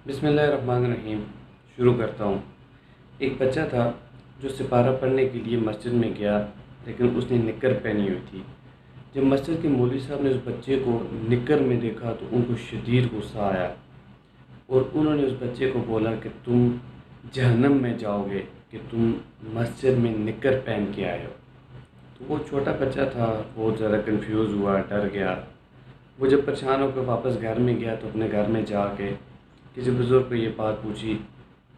بسم اللہ الرحمن الرحیم شروع کرتا ہوں۔ ایک بچہ تھا جو سپارہ پڑھنے کے لیے مسجد میں گیا، لیکن اس نے نکر پہنی ہوئی تھی۔ جب مسجد کے مولوی صاحب نے اس بچے کو نکر میں دیکھا تو ان کو شدید غصہ آیا اور انہوں نے اس بچے کو بولا کہ تم جہنم میں جاؤ گے کہ تم مسجد میں نکر پہن کے آئے ہو۔ تو وہ چھوٹا بچہ تھا، بہت زیادہ کنفیوز ہوا، ڈر گیا۔ وہ جب پریشان ہو کر واپس گھر میں گیا تو اپنے گھر میں جا کے کسی بزرگ کو یہ بات پوچھی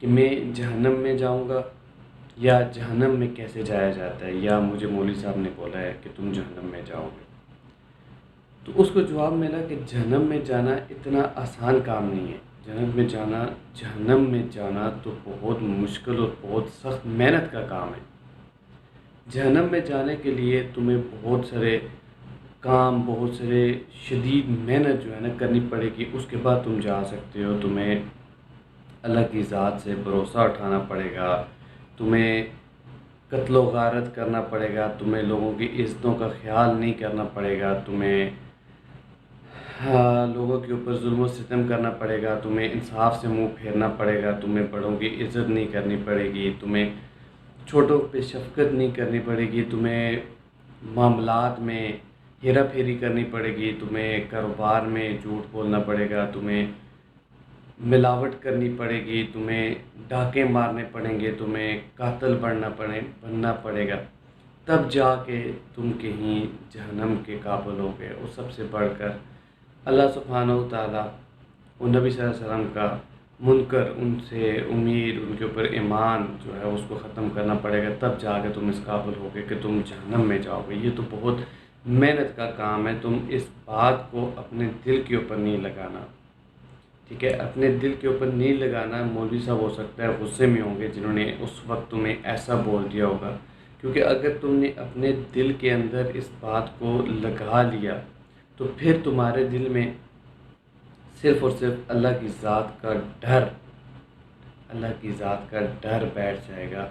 کہ میں جہنم میں جاؤں گا یا جہنم میں کیسے جایا جاتا ہے، یا مجھے مولوی صاحب نے بولا ہے کہ تم جہنم میں جاؤ گے۔ تو اس کو جواب ملا کہ جہنم میں جانا اتنا آسان کام نہیں ہے۔ جہنم میں جانا تو بہت مشکل اور بہت سخت محنت کا کام ہے۔ جہنم میں جانے کے لیے تمہیں بہت سارے کام، بہت سارے شدید محنت جو ہے نا کرنی پڑے گی، اس کے بعد تم جا سکتے ہو۔ تمہیں اللہ کی ذات سے بھروسہ اٹھانا پڑے گا، تمہیں قتل و غارت کرنا پڑے گا، تمہیں لوگوں کی عزتوں کا خیال نہیں کرنا پڑے گا، تمہیں لوگوں کے اوپر ظلم و ستم کرنا پڑے گا، تمہیں انصاف سے منہ پھیرنا پڑے گا، تمہیں بڑوں کی عزت نہیں کرنی پڑے گی، تمہیں چھوٹوں پہ شفقت نہیں کرنی پڑے گی، تمہیں معاملات میں ہیرا پھیری کرنی پڑے گی، تمہیں کاروبار میں جھوٹ بولنا پڑے گا، تمہیں ملاوٹ کرنی پڑے گی، تمہیں ڈاکے مارنے پڑیں گے، تمہیں قاتل بننا پڑے گا، تب جا کے تم کہیں جہنم کے قابل ہو گئے۔ اور سب سے بڑھ کر اللہ سبحانہ و تعالیٰ اور نبی صلی اللہ علیہ وسلم کا منکر، ان سے امید، ان کے اوپر ایمان جو ہے اس کو ختم کرنا پڑے گا، تب جا کے تم اس قابل ہو گے کہ تم جہنم میں جاؤ گے۔ یہ تو بہت محنت کا کام ہے۔ تم اس بات کو اپنے دل کے اوپر نہیں لگانا، ٹھیک ہے؟ اپنے دل کے اوپر نہیں لگانا۔ مولوی صاحب ہو سکتا ہے غصے میں ہوں گے جنہوں نے اس وقت تمہیں ایسا بول دیا ہوگا، کیونکہ اگر تم نے اپنے دل کے اندر اس بات کو لگا لیا تو پھر تمہارے دل میں صرف اور صرف اللہ کی ذات کا ڈر بیٹھ جائے گا۔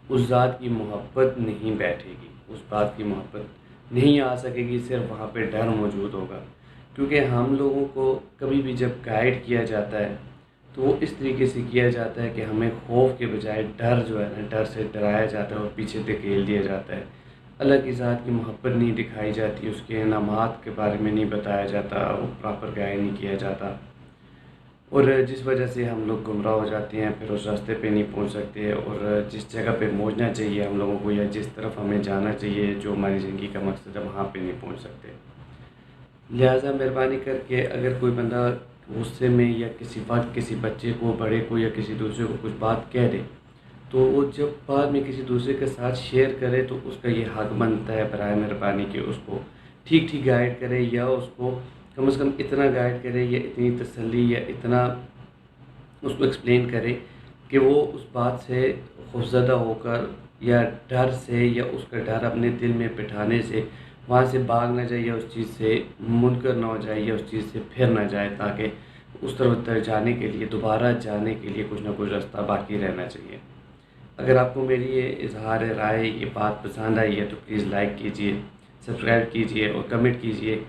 اس ذات کی محبت نہیں بیٹھے گی، اس بات کی محبت نہیں آ سکے گی، صرف وہاں پہ ڈر موجود ہوگا۔ کیونکہ ہم لوگوں کو کبھی بھی جب گائیڈ کیا جاتا ہے تو وہ اس طریقے سے کیا جاتا ہے کہ ہمیں خوف کے بجائے ڈر جو ہے نا، ڈر سے ڈرایا جاتا ہے اور پیچھے دھکیل دیا جاتا ہے۔ اللہ کی ذات کی محبت نہیں دکھائی جاتی، اس کے انعامات کے بارے میں نہیں بتایا جاتا، وہ پراپر گائیڈ نہیں کیا جاتا، اور جس وجہ سے ہم لوگ گمراہ ہو جاتے ہیں، پھر اس راستے پہ نہیں پہنچ سکتے، اور جس جگہ پہ پہنچنا چاہیے ہم لوگوں کو، یا جس طرف ہمیں جانا چاہیے جو ہماری زندگی کا مقصد ہے، وہاں پہ نہیں پہنچ سکتے۔ لہٰذا مہربانی کر کے اگر کوئی بندہ غصے میں یا کسی وقت کسی بچے کو، بڑے کو یا کسی دوسرے کو کچھ بات کہہ دے، تو وہ جب بعد میں کسی دوسرے کے ساتھ شیئر کرے تو اس کا یہ حق بنتا ہے برائے مہربانی کہ اس کو ٹھیک ٹھیک گائیڈ کرے، یا اس کو کم از کم اتنا گائیڈ کرے یا اتنی تسلی یا اتنا اس کو ایکسپلین کرے کہ وہ اس بات سے خوفزدہ ہو کر یا ڈر سے، یا اس کا ڈر اپنے دل میں بٹھانے سے وہاں سے بھاگ نہ جائے، یا اس چیز سے منکر نہ ہو جائے، یا اس چیز سے پھر نہ جائے، تاکہ اس طرف جانے کے لیے، دوبارہ جانے کے لیے کچھ نہ کچھ راستہ باقی رہنا چاہیے۔ اگر آپ کو میری یہ اظہار رائے، یہ بات پسند آئی ہے تو پلیز لائک کیجئے، سبسکرائب کیجئے اور کمنٹ کیجئے